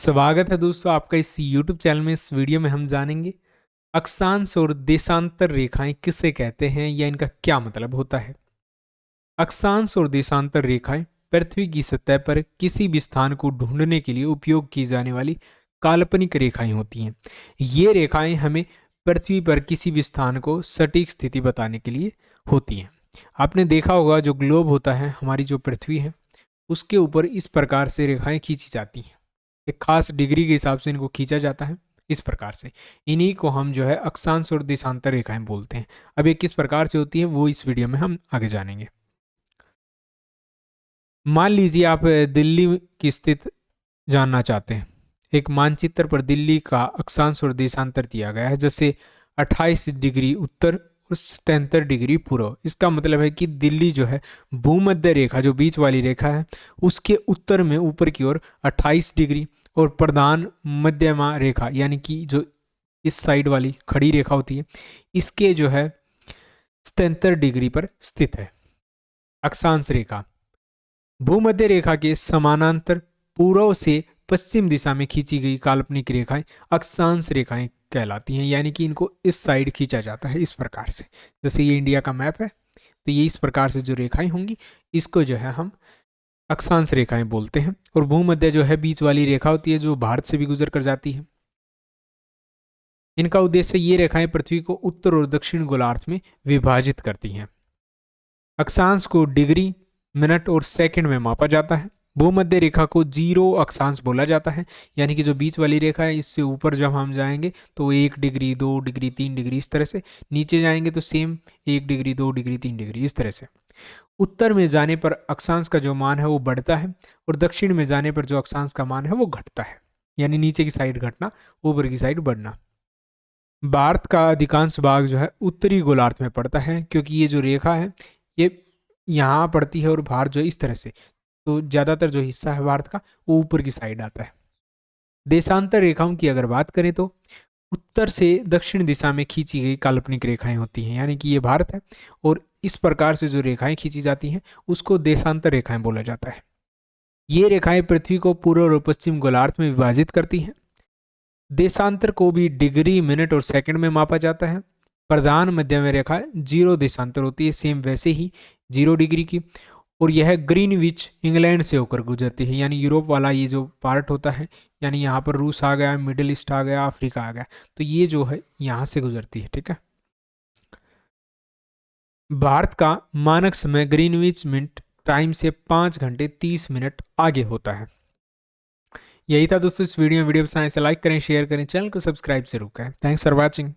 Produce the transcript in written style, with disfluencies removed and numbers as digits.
स्वागत है दोस्तों आपका इस YouTube चैनल में। इस वीडियो में हम जानेंगे अक्षांश और देशांतर रेखाएं किसे कहते हैं या इनका क्या मतलब होता है। अक्षांश और देशांतर रेखाएं पृथ्वी की सतह पर किसी भी स्थान को ढूंढने के लिए उपयोग की जाने वाली काल्पनिक रेखाएं होती हैं। ये रेखाएं हमें पृथ्वी पर किसी भी स्थान को सटीक स्थिति बताने के लिए होती हैं। आपने देखा होगा जो ग्लोब होता है, हमारी जो पृथ्वी है, उसके ऊपर इस प्रकार से रेखाएं खींची जाती हैं। एक खास डिग्री के हिसाब से इनको खींचा जाता है इस प्रकार से। इन्हीं को हम जो है अक्षांश और देशांतर रेखाएं बोलते हैं। अब ये किस प्रकार से होती है वो इस वीडियो में हम आगे जानेंगे। मान लीजिए आप दिल्ली की स्थिति जानना चाहते हैं। एक मानचित्र पर दिल्ली का अक्षांश और देशांतर दिया गया है, जैसे 28 डिग्री उत्तर और 77 डिग्री पूर्व। इसका मतलब है कि दिल्ली जो है भूमध्य रेखा, जो बीच वाली रेखा है, उसके उत्तर में ऊपर की ओर 28 डिग्री और प्रधान मध्यमा रेखा यानी कि जो इस साइड वाली खड़ी रेखा होती है, इसके जो है 77 डिग्री पर स्थित है। अक्षांश रेखा भूमध्य रेखा के समानांतर पूर्व से पश्चिम दिशा में खींची गई काल्पनिक रेखाएं अक्षांश रेखाएं कहलाती हैं, यानी कि इनको इस साइड खींचा जाता है इस प्रकार से। जैसे ये इंडिया का मैप है, तो ये इस प्रकार से जो रेखाएं होंगी इसको जो है हम अक्षांश रेखाएं बोलते हैं। और भूमध्य जो है बीच वाली रेखा होती है, जो भारत से भी गुजर कर जाती है। इनका उद्देश्य ये रेखाएं पृथ्वी को उत्तर और दक्षिण गोलार्ध में विभाजित करती हैं। अक्षांश को डिग्री, मिनट और सेकंड में मापा जाता है। भूमध्य रेखा को 0 अक्षांश बोला जाता है, यानी कि जो बीच वाली रेखा है, इससे ऊपर जब हम जाएंगे तो 1 डिग्री, 2 डिग्री, 3 डिग्री, इस तरह से। नीचे जाएंगे तो सेम 1 डिग्री, 2 डिग्री, 3 डिग्री, इस तरह से। उत्तर में जाने पर अक्षांश का जो मान है वो बढ़ता है और दक्षिण में जाने पर जो अक्षांश का मान है वो घटता है, यानी नीचे की साइड घटना, ऊपर की साइड बढ़ना। भारत का अधिकांश भाग जो है उत्तरी गोलार्ध में पड़ता है, क्योंकि ये जो रेखा है ये यहाँ पड़ती है और भारत जो इस तरह से, तो ज़्यादातर जो हिस्सा है भारत का वो ऊपर की साइड आता है। देशांतर रेखाओं की अगर बात करें तो उत्तर से दक्षिण दिशा में खींची गई काल्पनिक रेखाएं होती हैं, यानी कि ये भारत है और इस प्रकार से जो रेखाएं खींची जाती हैं उसको देशांतर रेखाएं बोला जाता है। ये रेखाएं पृथ्वी को पूर्व और पश्चिम गोलार्ध में विभाजित करती हैं। देशांतर को भी डिग्री, मिनट और सेकंड में मापा जाता है। प्रधान मध्यम रेखा 0 देशांतर होती है, सेम वैसे ही 0 डिग्री की, और यह ग्रीनविच इंग्लैंड से होकर गुजरती है, यानी यूरोप वाला ये जो पार्ट होता है, यानी यहाँ पर रूस आ गया, मिडिल ईस्ट आ गया, अफ्रीका आ गया, तो ये जो है यहाँ से गुजरती है। ठीक है। भारत का मानक समय ग्रीनविच मिनट टाइम से 5 घंटे 30 मिनट आगे होता है। यही था दोस्तों इस वीडियो पसंद आए तो लाइक करें, शेयर करें, चैनल को सब्सक्राइब जरूर करें। Thanks for watching.